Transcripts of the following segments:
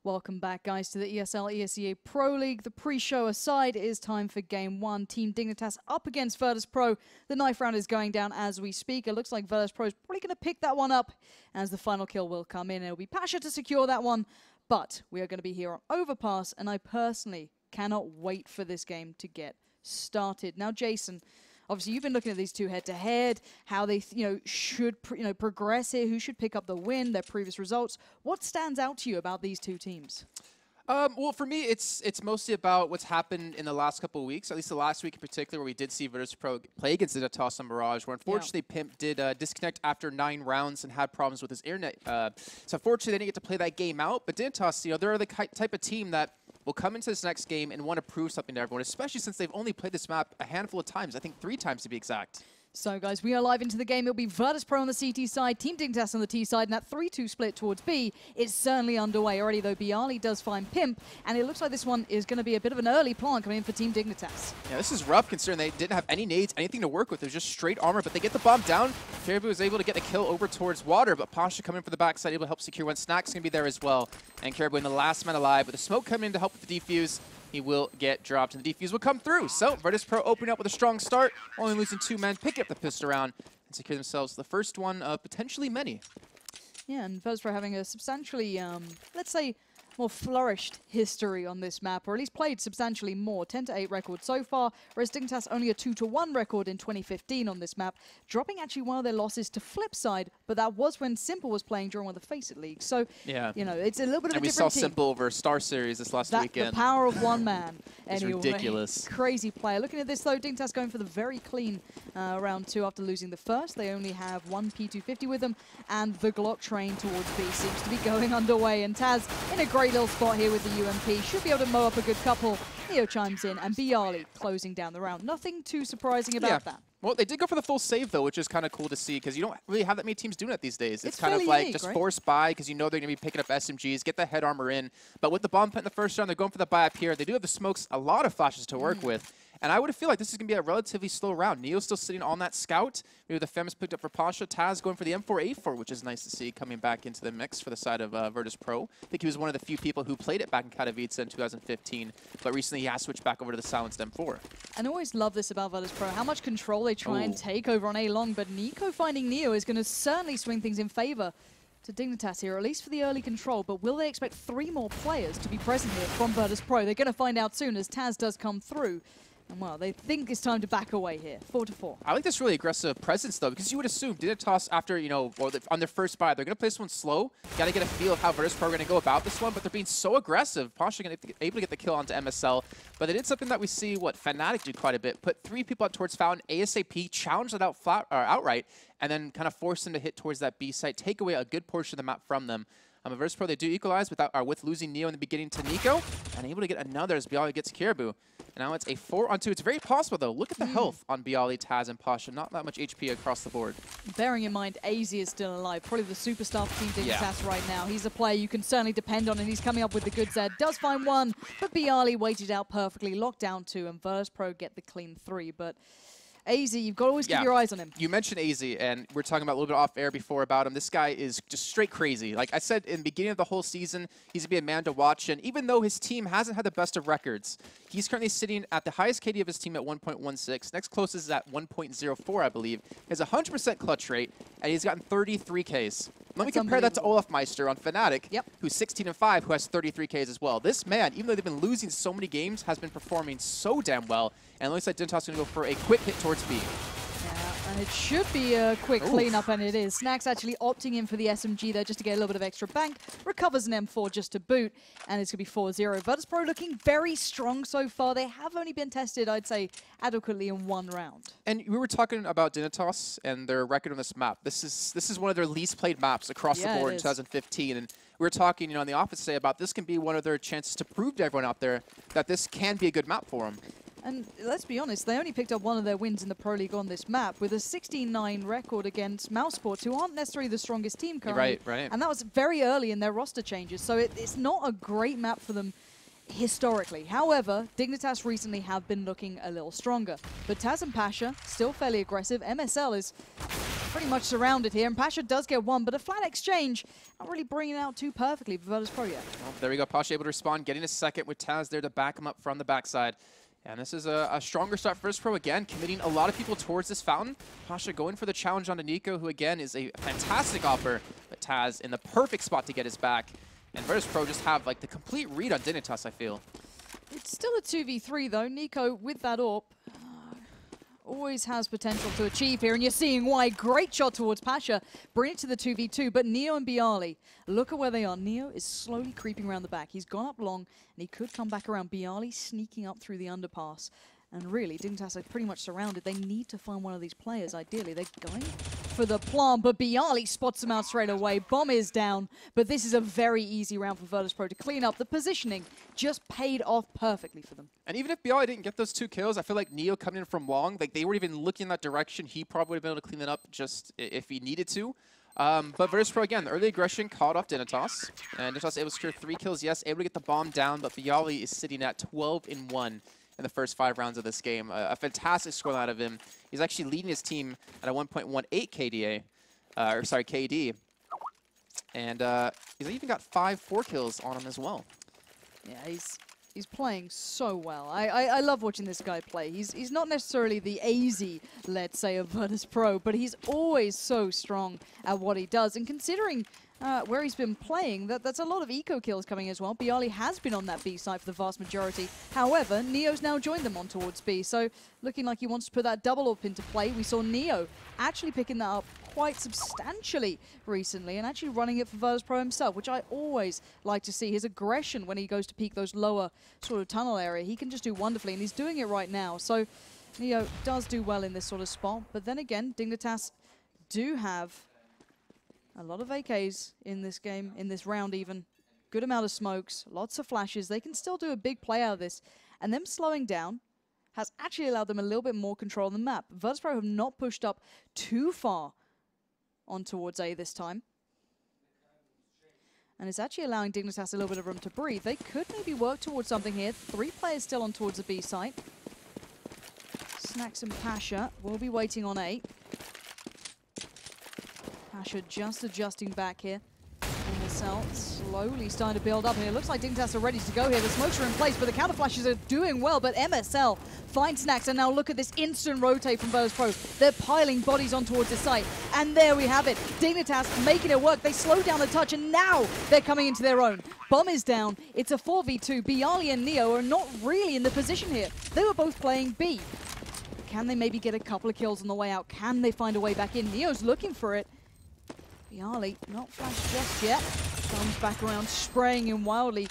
Welcome back, guys, to the ESL ESEA Pro League. The pre-show aside, it is time for Game 1. Team Dignitas up against Virtus.Pro. The knife round is going down as we speak. It looks like Virtus.Pro is probably going to pick that one up as the final kill will come in. It'll be Pasha to secure that one, but we are going to be here on Overpass, and I personally cannot wait for this game to get started. Now, Jason, obviously, you've been looking at these two head-to-head, how they, should progress here, who should pick up the win, their previous results. What stands out to you about these two teams? Well, for me, it's mostly about what's happened in the last couple of weeks, at least the last week in particular, where we did see Virtus.Pro play against Dignitas on Mirage, where unfortunately Pimp did disconnect after 9 rounds and had problems with his internet. So unfortunately, they didn't get to play that game out. But Dignitas, they're the type of team that will come into this next game and want to prove something to everyone, especially since they've only played this map a handful of times. I think 3 times to be exact. So, guys, we are live into the game. It'll be Virtus.Pro on the CT side, Team Dignitas on the T side, and that 3-2 split towards B is certainly underway already, though Bialy does find Pimp, and it looks like this one is going to be a bit of an early plant coming in for Team Dignitas. Yeah, this is rough considering they didn't have any nades, anything to work with. It was just straight armor, but they get the bomb down. Caribou was able to get the kill over towards Water, but Pasha coming from the backside, able to help secure one. Snack's going to be there as well, and Caribou in the last man alive, with the smoke coming in to help with the defuse. He will get dropped, and the defuse will come through. So, Virtus.Pro opening up with a strong start, only losing 2 men, picking up the pistol round, and secure themselves the first one of potentially many. Yeah, and Virtus.Pro having a substantially, let's say, more flourished history on this map, or at least played substantially more. 10-8 record so far, whereas Dignitas only a 2-1 record in 2015 on this map, dropping actually one of their losses to Flipside, but that was when Simple was playing during one of the Faceit Leagues. So, yeah, it's a little bit of a different team. And we saw Simple over Star Series this last weekend. The power of one man. It's ridiculous. Crazy player. Looking at this, though, Dignitas going for the very clean round 2 after losing the first. They only have 1 P250 with them, and the Glock train towards B seems to be going underway. And Taz in a great little spot here with the UMP. Should be able to mow up a good couple. Neo chimes in, and Bialy closing down the round. Nothing too surprising about that. Well, they did go for the full save, though, which is kind of cool to see, because you don't really have that many teams doing it these days. It's kind of like unique, just right? forced buy, because you know they're going to be picking up SMGs, get the head armor in. But with the bomb plant in the first round, they're going for the buy up here. They do have the smokes, a lot of flashes to work with. And I would feel like this is going to be a relatively slow round. Neo's still sitting on that scout. Maybe the Femis picked up for Pasha. Taz going for the M4A4, which is nice to see coming back into the mix for the side of Virtus.Pro. I think he was one of the few people who played it back in Katowice in 2015, but recently he has switched back over to the silenced M4. And I always love this about Virtus.Pro, how much control they try and take over on A-Long, but Nico finding Neo is going to certainly swing things in favor to Dignitas here, at least for the early control. But will they expect 3 more players to be present here from Virtus.Pro? They're going to find out soon as Taz does come through. And well, they think it's time to back away here, 4-4. I like this really aggressive presence, though, because you would assume Dignitas after, on their first buy, they're going to play this one slow. Got to get a feel of how Virtus.Pro are going to go about this one, but they're being so aggressive. Pasha going to be able to get the kill onto MSL, but they did something that we see, Fnatic do quite a bit. Put 3 people out towards Fountain, ASAP, challenge that outright, and then kind of force them to hit towards that B site, take away a good portion of the map from them. Virtus.Pro, they do equalize with losing Neo in the beginning to Nico, and able to get another as Bialy gets Caribou. And now it's a 4-on-2. It's very possible, though. Look at the health on Bialy, Taz, and Pasha. Not that much HP across the board. Bearing in mind, AZ is still alive. Probably the superstar for Team Dignitas right now. He's a player you can certainly depend on, and he's coming up with the good Z. Does find 1, but Bialy waited out perfectly, locked down 2, and Virtus.Pro get the clean 3. But AZ, you've got to always keep your eyes on him. You mentioned AZ, and we were talking about a little bit off air before about him. This guy is just straight crazy. Like I said in the beginning of the whole season, he's going to be a man to watch. And even though his team hasn't had the best of records, he's currently sitting at the highest KD of his team at 1.16. Next closest is at 1.04, I believe. He has a 100% clutch rate, and he's gotten 33 Ks. Let me compare that to Olaf Meister on Fnatic, who's 16-5, who has 33 Ks as well. This man, even though they've been losing so many games, has been performing so damn well. And it looks like Dignitas is going to go for a quick hit towards B. Yeah, and it should be a quick cleanup, and it is. Snack's actually opting in for the SMG there just to get a little bit of extra bank. Recovers an M4 just to boot, and it's going to be 4-0. Virtus.Pro looking very strong so far. They have only been tested, I'd say, adequately in 1 round. And we were talking about Dignitas and their record on this map. This is one of their least played maps across the board in 2015. And we were talking, in the office today about this can be one of their chances to prove to everyone out there that this can be a good map for them. And let's be honest, they only picked up 1 of their wins in the Pro League on this map with a 16-9 record against Mousesports, who aren't necessarily the strongest team currently. Right. And that was very early in their roster changes, so it's not a great map for them historically. However, Dignitas recently have been looking a little stronger. But Taz and Pasha, still fairly aggressive. MSL is pretty much surrounded here, and Pasha does get one, but a flat exchange, not really bringing it out too perfectly for Virtus.Pro yet. Well, there we go. Pasha able to respond, getting a second with Taz there to back him up from the backside. And this is a stronger start for Virtus.Pro again, committing a lot of people towards this fountain. Pasha going for the challenge onto Nico, who again is a fantastic offer, but Taz in the perfect spot to get his back. And Virtus.Pro just have like the complete read on Dignitas, I feel. It's still a 2v3 though. Nico with that AWP always has potential to achieve here, and you're seeing why. Great shot towards Pasha, bring it to the 2v2, but Neo and Bialy, look at where they are. Neo is slowly creeping around the back. He's gone up long, and he could come back around. Bialy sneaking up through the underpass. And really, Dignitas are pretty much surrounded. They need to find one of these players, ideally. They're going for the plant, but Bialy spots him out straight away. Bomb is down, but this is a very easy round for Virtus.Pro to clean up. The positioning just paid off perfectly for them. And even if Bialy didn't get those 2 kills, I feel like Neo coming in from long, like they weren't even looking in that direction. He probably would have been able to clean it up just if he needed to. But Virtus.Pro, again, the early aggression caught off Dignitas. And Dignitas able to secure 3 kills, yes, able to get the bomb down, but Bialy is sitting at 12-1. In the first 5 rounds of this game. A fantastic score out of him. He's actually leading his team at a 1.18 KDA, KD. And he's even got 4 kills on him as well. Yeah, he's playing so well. I love watching this guy play. He's not necessarily the AZ, let's say, of Virtus.Pro, but he's always so strong at what he does. And considering where he's been playing, that's a lot of eco kills coming as well. Bialy has been on that B site for the vast majority. However, Neo's now joined them on towards B, so looking like he wants to put that double up into play. We saw Neo actually picking that up quite substantially recently and actually running it for Virtus.Pro himself, which I always like to see. His aggression when he goes to peek those lower sort of tunnel area, he can just do wonderfully, and he's doing it right now. So Neo does do well in this sort of spot, but then again, Dignitas do have a lot of AKs in this game, in this round even. Good amount of smokes, lots of flashes. They can still do a big play out of this. And them slowing down has actually allowed them a little bit more control on the map. Virtus.Pro have not pushed up too far on towards A this time. And it's actually allowing Dignitas a little bit of room to breathe. They could maybe work towards something here. 3 players still on towards the B site. Snacks and Pasha will be waiting on A. Pasha just adjusting back here. And the cell slowly starting to build up, and it looks like Dignitas are ready to go here. The smokes are in place, but the counter flashes are doing well. But MSL finds Snacks, and now look at this instant rotate from Virtus.Pro. They're piling bodies on towards the site, and there we have it. Dignitas making it work. They slow down a touch, and now they're coming into their own. Bomb is down. It's a 4v2. Bialy and Neo are not really in the position here. They were both playing B. Can they maybe get a couple of kills on the way out? Can they find a way back in? Neo's looking for it. Bialy, not flashed just yet. Comes back around, spraying him wildly.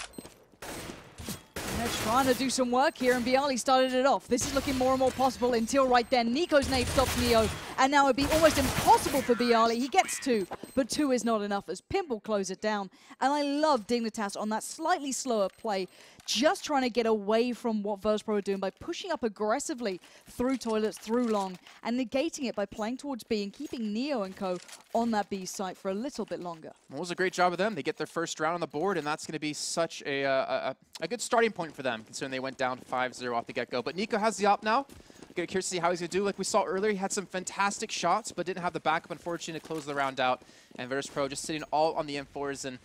And they're trying to do some work here, and Bialy started it off. This is looking more and more possible until right then. Nico's nade stops Neo, and now it'd be almost impossible for Bialy. He gets 2, but 2 is not enough as Pimp will close it down. And I love Dignitas on that slightly slower play, just trying to get away from what Virtus.Pro are doing by pushing up aggressively through toilets, through long, and negating it by playing towards B and keeping Neo and co on that B site for a little bit longer. Well, it was a great job of them. They get their first round on the board, and that's going to be such a good starting point for them, considering they went down 5-0 off the get-go. But Nico has the op now. Curious to see how he's going to do. Like we saw earlier, he had some fantastic shots, but didn't have the backup, unfortunately, to close the round out. And Virtus.Pro just sitting all on the M4s, and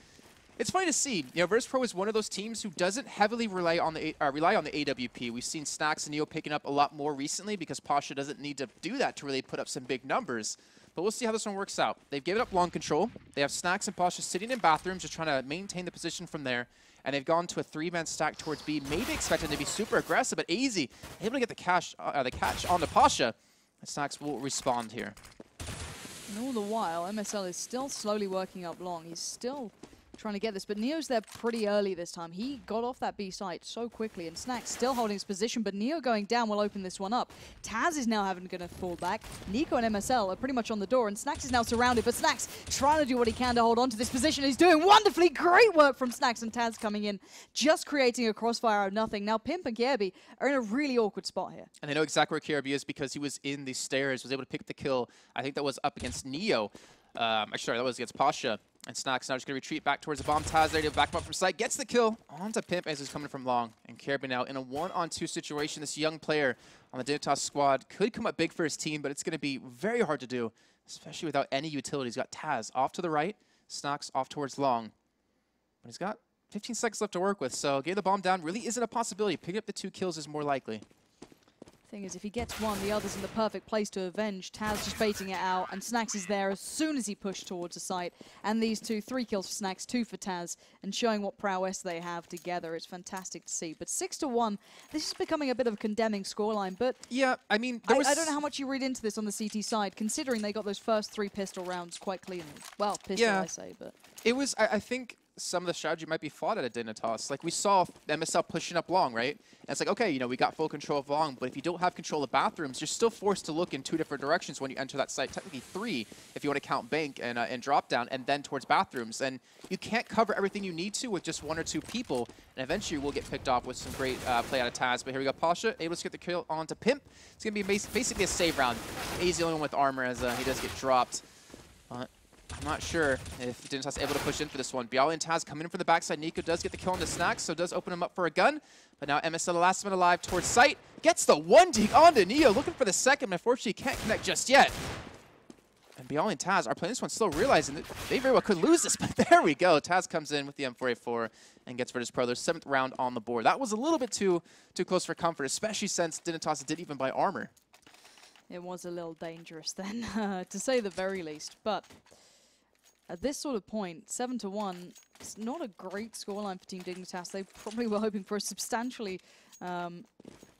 it's funny to see. You know, Virtus.Pro is one of those teams who doesn't heavily rely on the AWP. We've seen Snacks and Neo picking up a lot more recently because Pasha doesn't need to do that to really put up some big numbers. But we'll see how this one works out. They've given up long control. They have Snacks and Pasha sitting in bathrooms just trying to maintain the position from there. And they've gone to a 3-man stack towards B. Maybe expecting to be super aggressive, but AZ able to get the catch on the Pasha. And Snacks will respond here. And all the while, MSL is still slowly working up long. He's still trying to get this, but Neo's there pretty early this time. He got off that B site so quickly, and Snacks still holding his position, but Neo going down will open this one up. Taz is now having to fall back. Nico and MSL are pretty much on the door, and Snacks is now surrounded, but Snacks trying to do what he can to hold on to this position. He's doing wonderfully. Great work from Snacks, and Taz coming in, just creating a crossfire out of nothing. Now Pimp and Kirby are in a really awkward spot here. And they know exactly where Kirby is because he was in the stairs, was able to pick the kill. I think that was up against Neo. Actually, sorry, that was against Pasha. And Snax now just going to retreat back towards the bomb. Taz there to back him up from sight. Gets the kill onto Pimp as he's coming from long. And Caribou now in a 1-on-2 situation. This young player on the Dignitas squad could come up big for his team, but it's going to be very hard to do, especially without any utility. He's got Taz off to the right, Snax off towards long. But he's got 15 seconds left to work with, so getting the bomb down really isn't a possibility. Picking up the 2 kills is more likely. Thing is, if he gets one, the other's in the perfect place to avenge. Taz just baiting it out, and Snax is there as soon as he pushed towards the site. And these 3 kills for Snax, 2 for Taz, and showing what prowess they have together. It's fantastic to see. But 6-1, this is becoming a bit of a condemning scoreline. But yeah, I mean, I don't know how much you read into this on the CT side, considering they got those first 3 pistol rounds quite cleanly. Well, pistol, yeah. I say, but it was. I think some of the strategy might be flawed at a Dignitas. Like, we saw MSL pushing up long, right? And it's like, okay, you know, we got full control of long, but if you don't have control of bathrooms, you're still forced to look in 2 different directions when you enter that site. Technically 3, if you want to count bank and drop down, and then towards bathrooms. And you can't cover everything you need to with just 1 or 2 people. And eventually we'll get picked off with some great play out of Taz. But here we go, Pasha able to get the kill onto Pimp. It's going to be basically a save round. He's the only one with armor as he does get dropped. I'm not sure if Dignitas is able to push in for this one. Bialy and Taz coming in from the backside. Nico does get the kill on the Snax, so does open him up for a gun. But now MSL, the last man alive towards sight. Gets the 1 deke onto Neo, looking for the second, but unfortunately can't connect just yet. And Bialy and Taz are playing this one still, realizing that they very well could lose this, but there we go. Taz comes in with the M4A4 and gets Virtus.Pro their 7th round on the board. That was a little bit too close for comfort, especially since Dignitas didn't even buy armor. It was a little dangerous then, to say the very least. But at this sort of point, 7-1, it's not a great scoreline for Team Dignitas. They probably were hoping for a substantially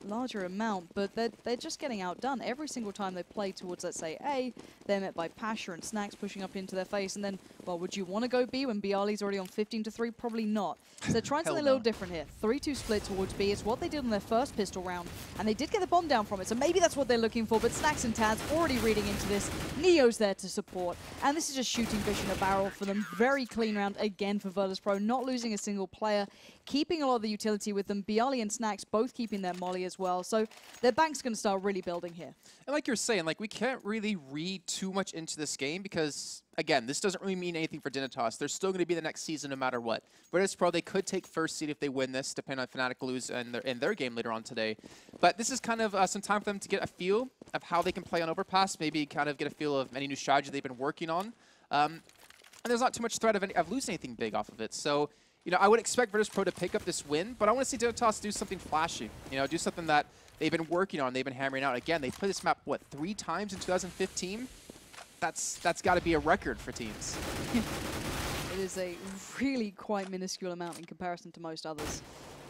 larger amount, but they're just getting outdone. Every single time they play towards, let's say, A, they're met by Pasha and Snax pushing up into their face, and then, well, would you want to go B when Bialy's already on 15-3? Probably not. So they're trying something a little different here. 3-2 split towards B. It's what they did on their first pistol round, and they did get the bomb down from it, so maybe that's what they're looking for, but Snax and Taz already reading into this. Neo's there to support, and this is just shooting fish in a barrel for them. Very clean round again for Virtus.Pro, not losing a single player, keeping a lot of the utility with them. Bialy and Snax both keeping their molly as well, so their bank's going to start really building here. And like you're saying, like, we can't really read too much into this game because, again, this doesn't really mean anything for Dignitas. They're still going to be the next season no matter what. Virtus.Pro, they could take first seed if they win this, depending on Fnatic lose in their game later on today. But this is kind of some time for them to get a feel of how they can play on Overpass, maybe kind of get a feel of any new strategy they've been working on. And there's not too much threat of losing anything big off of it. So, you know, I would expect Virtus.Pro to pick up this win, but I want to see Dignitas do something flashy. You know, do something that they've been working on, they've been hammering out. Again, they played this map, what, 3 times in 2015? That's got to be a record for teams. It is a really quite minuscule amount in comparison to most others.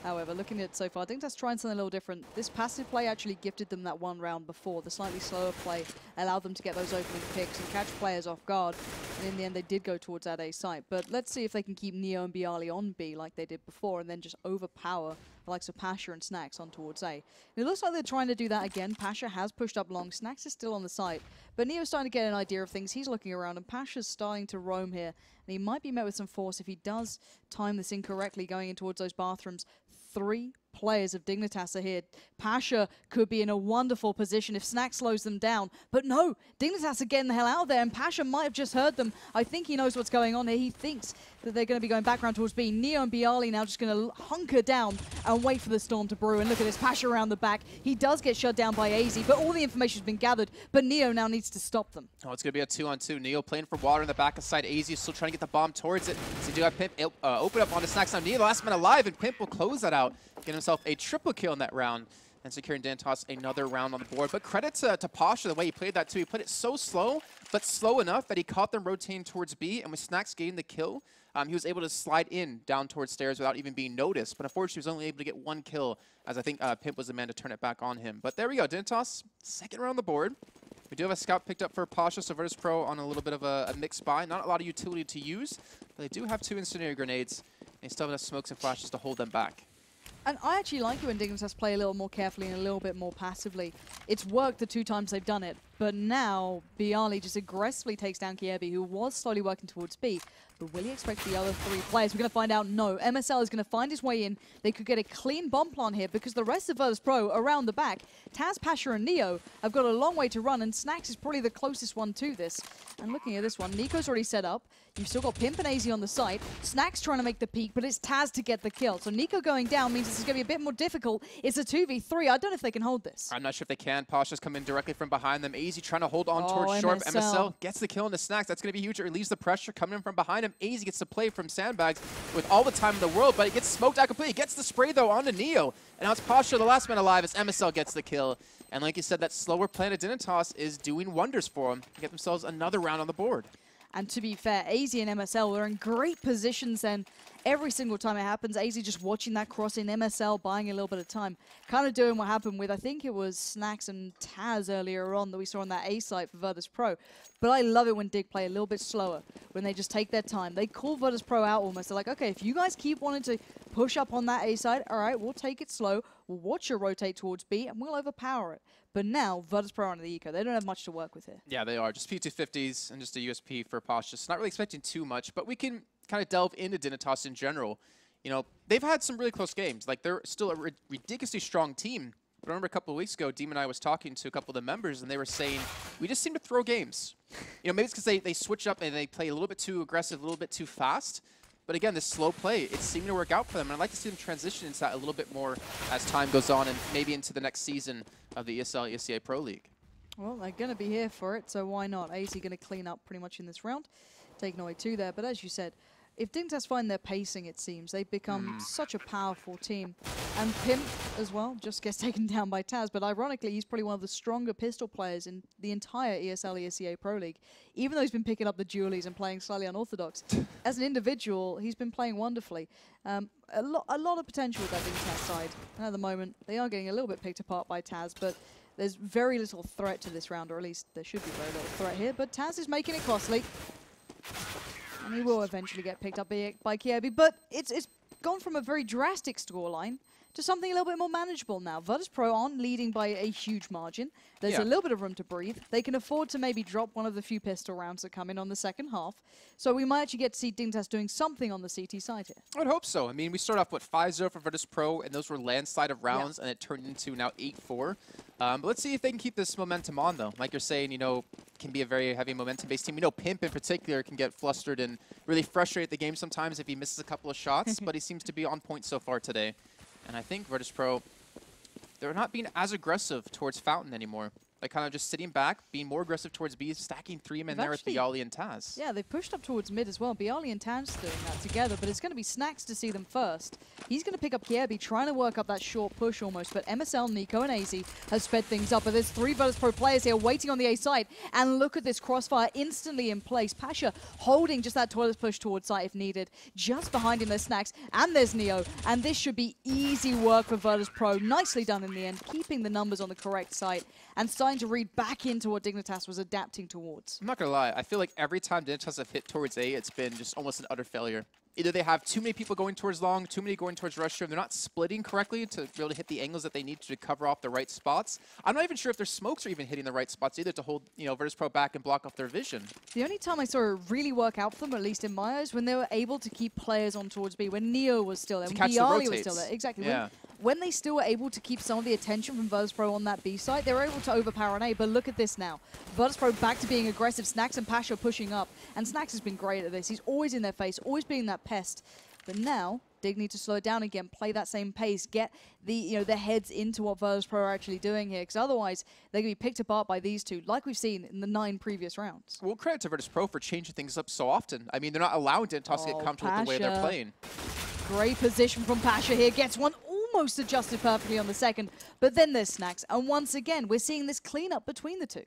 However, looking at it so far, I think that's trying something a little different. This passive play actually gifted them that 1 round before. The slightly slower play allowed them to get those opening picks and catch players off guard. And in the end, they did go towards that A site. But let's see if they can keep Neo and Bialy on B like they did before and then just overpower the likes of Pasha and Snax on towards A. And it looks like they're trying to do that again. Pasha has pushed up long. Snax is still on the site. But Neo's starting to get an idea of things. He's looking around, and Pasha's starting to roam here. And he might be met with some force if he does time this incorrectly going in towards those bathrooms. 3 players of Dignitas are here. Pasha could be in a wonderful position if Snax slows them down. But no, Dignitas are getting the hell out of there, and Pasha might have just heard them. I think he knows what's going on here. He thinks that they're going to be going back around towards B. Neo and Bialy now just going to hunker down and wait for the storm to brew. And look at this, Pasha around the back. He does get shut down by AZ, but all the information's been gathered. But Neo now needs to stop them. Oh, it's going to be a 2-on-2. Neo playing for water in the back of side. AZ is still trying to get the bomb towards it. So you do have Pimp open up onto Snax. Now Neo, the last man alive, and Pimp will close that out. Get himself a triple kill in that round and securing Dignitas another round on the board. But credit to Pasha, the way he played that too. He played it so slow, but slow enough that he caught them rotating towards B, and with Snax getting the kill, he was able to slide in down towards stairs without even being noticed. But unfortunately, he was only able to get 1 kill, as I think Pimp was the man to turn it back on him. But there we go, Dignitas, 2nd round on the board. We do have a scout picked up for Pasha, so Virtus.Pro on a little bit of a mixed buy. Not a lot of utility to use, but they do have 2 incendiary grenades, and they still have enough smokes and flashes to hold them back. And I actually like it when Dignitas play a little more carefully and a little bit more passively. It's worked the 2 times they've done it, But now, Bialy just aggressively takes down Kiebi, who was slowly working towards B. But will he expect the other 3 players? We're going to find out no. MSL is going to find his way in. They could get a clean bomb plant here because the rest of Virtus.Pro around the back, Taz, Pasha, and Neo have got a long way to run, and Snax is probably the closest one to this. And looking at this one, Nico's already set up. You've still got Pimp and AZ on the side. Snax trying to make the peak, but it's Taz to get the kill. So Nico going down means this is going to be a bit more difficult. It's a 2v3. I don't know if they can hold this. I'm not sure if they can. Pasha's come in directly from behind them. AZ trying to hold on towards short. MSL gets the kill into Snax. That's going to be huge. It relieves the pressure coming in from behind him. AZ gets to play from sandbags with all the time in the world, but it gets smoked out completely. Gets the spray, though, onto Neo. And now it's Pasha, the last man alive, as MSL gets the kill. And like you said, that slower plan of Dignitas is doing wonders for them to get themselves another round on the board. And to be fair, AZ and MSL were in great positions then. Every single time it happens, AZ just watching that cross in, MSL buying a little bit of time. Kind of doing what happened with, I think it was Snax and Taz earlier on that we saw on that A site for Virtus.Pro. But I love it when Dig play a little bit slower, when they just take their time. They call Virtus.Pro out almost. They're like, okay, if you guys keep wanting to push up on that A side, all right, we'll take it slow. We'll watch you rotate towards B, and we'll overpower it. But now, Virtus.Pro are on the eco. They don't have much to work with here. Yeah, they are. Just P250s and just a USP for Pasha. Just not really expecting too much, but we can kind of delve into Dignitas in general. You know, they've had some really close games. Like, they're still a ridiculously strong team. But I remember a couple of weeks ago, Deem and I was talking to a couple of the members, and they were saying, we just seem to throw games. You know, maybe it's because they switch up and they play a little bit too aggressive, a little bit too fast. But again, this slow play, it's seeming to work out for them. And I'd like to see them transition into that a little bit more as time goes on and maybe into the next season of the ESL ESEA Pro League. Well, they're going to be here for it, so why not? AZ going to clean up pretty much in this round, taking away 2 there. But as you said, if Dignitas find their pacing, it seems, they've become such a powerful team. And Pimp as well just gets taken down by Taz, but ironically, he's probably one of the stronger pistol players in the entire ESL ESEA Pro League. Even though he's been picking up the dualies and playing slightly unorthodox, as an individual, he's been playing wonderfully. A lot of potential with that Dignitas side. And at the moment, they are getting a little bit picked apart by Taz, but there's very little threat to this round, or at least there should be very little threat here. But Taz is making it costly. And he will eventually get picked up by Kiebi, but it's gone from a very drastic scoreline to something a little bit more manageable now. Virtus.Pro on leading by a huge margin. There's a little bit of room to breathe. They can afford to maybe drop one of the few pistol rounds that come in on the second half. So we might actually get to see Dignitas doing something on the CT side here. I'd hope so. I mean, we started off with 5-0 for Virtus.Pro, and those were landslide of rounds, and it turned into now 8-4. But let's see if they can keep this momentum on, though. Like you're saying, you know, can be a very heavy momentum-based team. We know Pimp in particular can get flustered and really frustrate the game sometimes if he misses a couple of shots, but he seems to be on point so far today. And I think Virtus.Pro, they're not being as aggressive towards Fountain anymore. Like, kind of just sitting back, being more aggressive towards B, stacking 3 men there with Bialy and Taz. Yeah, they pushed up towards mid as well. Bialy and Taz doing that together, but it's going to be Snax to see them first. He's going to pick up Kiebi, trying to work up that short push almost, but MSL, Nico, and AZ has sped things up. But there's 3 Virtus.Pro players here waiting on the A side, and look at this crossfire instantly in place. Pasha holding just that toilet push towards site if needed. Just behind him, there's Snax, and there's Neo, and this should be easy work for Virtus.Pro. Nicely done in the end, keeping the numbers on the correct side, and starting to read back into what Dignitas was adapting towards. I'm not going to lie. I feel like every time Dignitas have hit towards A, it's been just almost an utter failure. Either they have too many people going towards long, too many going towards rush, they're not splitting correctly to be able to hit the angles that they need to cover off the right spots. I'm not even sure if their smokes are even hitting the right spots either to hold, you know, Virtus.Pro back and block off their vision. The only time I saw it really work out for them, at least in my eyes, when they were able to keep players on towards B, when Neo was still there, when Bialy was still there. Exactly. Yeah. When they still were able to keep some of the attention from Virtus.Pro on that B side, they were able to overpower an A, but look at this now. Virtus.Pro back to being aggressive, Snax and Pasha pushing up, and Snax has been great at this. He's always in their face, always being that pest. But now, Dig need to slow it down again, play that same pace, get the their heads into what Virtus.Pro are actually doing here, because otherwise they're going to be picked apart by these two, like we've seen in the 9 previous rounds. Well, credit to Virtus.Pro for changing things up so often. I mean, they're not allowing Dignitas to get comfortable with the way they're playing. Great position from Pasha here, gets one almost adjusted perfectly on the second, but then there's Snax, and once again, we're seeing this cleanup between the two.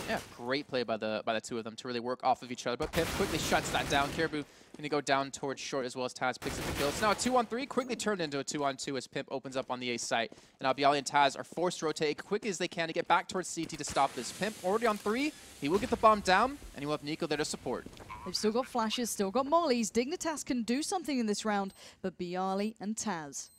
Yeah, great play by the two of them to really work off of each other. But Pimp quickly shuts that down. Caribou going to go down towards short as well as Taz picks up the kill. It's now a 2-on-3, quickly turned into a 2-on-2 as Pimp opens up on the A site. And now Bialy and Taz are forced to rotate as quickly as they can to get back towards CT to stop this. Pimp already on 3. He will get the bomb down, and he will have Nico there to support. They've still got flashes, still got mollies. Dignitas can do something in this round, but Bialy and Taz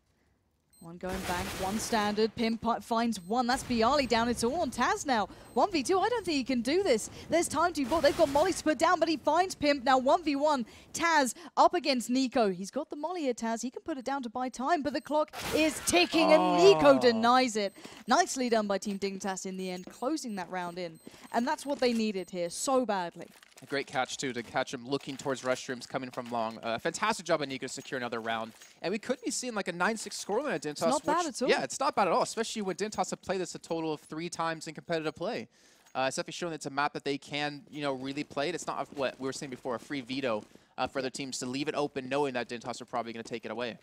One going back, one standard. Pimp finds one. That's Bialy down. It's all on Taz now. 1v2. I don't think he can do this. There's time to vote. They've got Molly to put down, but he finds Pimp. Now 1v1. Taz up against Nico. He's got the Molly here, Taz. He can put it down to buy time, but the clock is ticking, and Nico denies it. Nicely done by Team Dignitas in the end, closing that round in. And that's what they needed here so badly. A great catch, too, to catch him looking towards restrooms coming from long. Fantastic job by Nico to secure another round. And we could be seeing like a 9-6 scoreline at Dignitas. It's not bad at all. Yeah, it's not bad at all, especially when Dignitas have played this a total of 3 times in competitive play. It's definitely showing it's a map that they can, really play it. It's not what we were saying before, a free veto for other teams to leave it open knowing that Dignitas are probably going to take it away.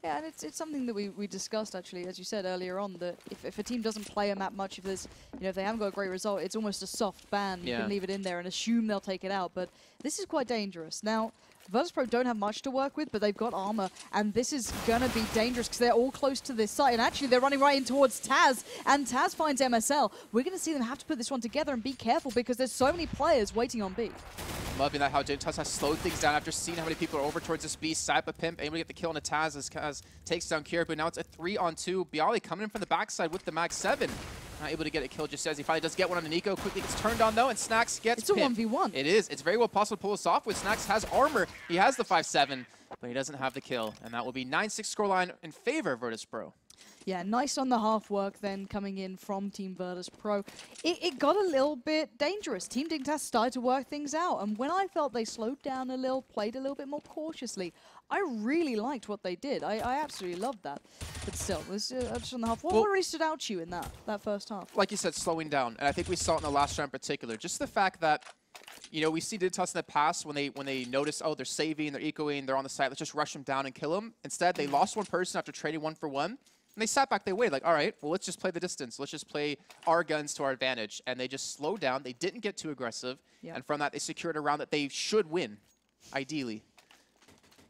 Yeah, and it's something that we discussed, actually, as you said earlier on, that if a team doesn't play a map much, if there's, if they haven't got a great result, it's almost a soft ban. You can leave it in there and assume they'll take it out, but this is quite dangerous. Now, Virtus.Pro don't have much to work with, but they've got armor, and this is going to be dangerous because they're all close to this site, and actually they're running right in towards Taz, and Taz finds MSL. We're going to see them have to put this one together and be careful because there's so many players waiting on B. Loving that how Dignitas has slowed things down after seeing how many people are over towards this B. Sap a Pimp, able to get the kill on a Taz as Kaz takes down Kira, but now it's a 3-on-2. Bialy coming in from the backside with the Mag 7. Not able to get a kill just as he finally does get one on the Nico. Quickly gets turned on though, and Snacks gets It's a 1v1. It is. It's very well possible to pull this off with Snacks has armor. He has the 5-7, but he doesn't have the kill. And that will be 9-6 scoreline in favor of Virtus.Pro. Yeah, nice on the half work then coming in from Team Virtus.Pro. It got a little bit dangerous. Team Dignitas started to work things out, and when I felt they slowed down a little, played a little bit more cautiously, I really liked what they did. I absolutely loved that. But still, it was just on the half. What really stood out to you in that first half? Like you said, slowing down, and I think we saw it in the last round in particular. Just the fact that, we see Dignitas in the past when they notice, oh, they're saving, they're ecoing, they're on the site, let's just rush them down and kill them. Instead, they lost one person after trading 1-for-1. And they sat back, they waited, like, all right, well, let's just play the distance. Let's just play our guns to our advantage. And they just slowed down. They didn't get too aggressive. Yep. And from that, they secured a round that they should win, ideally.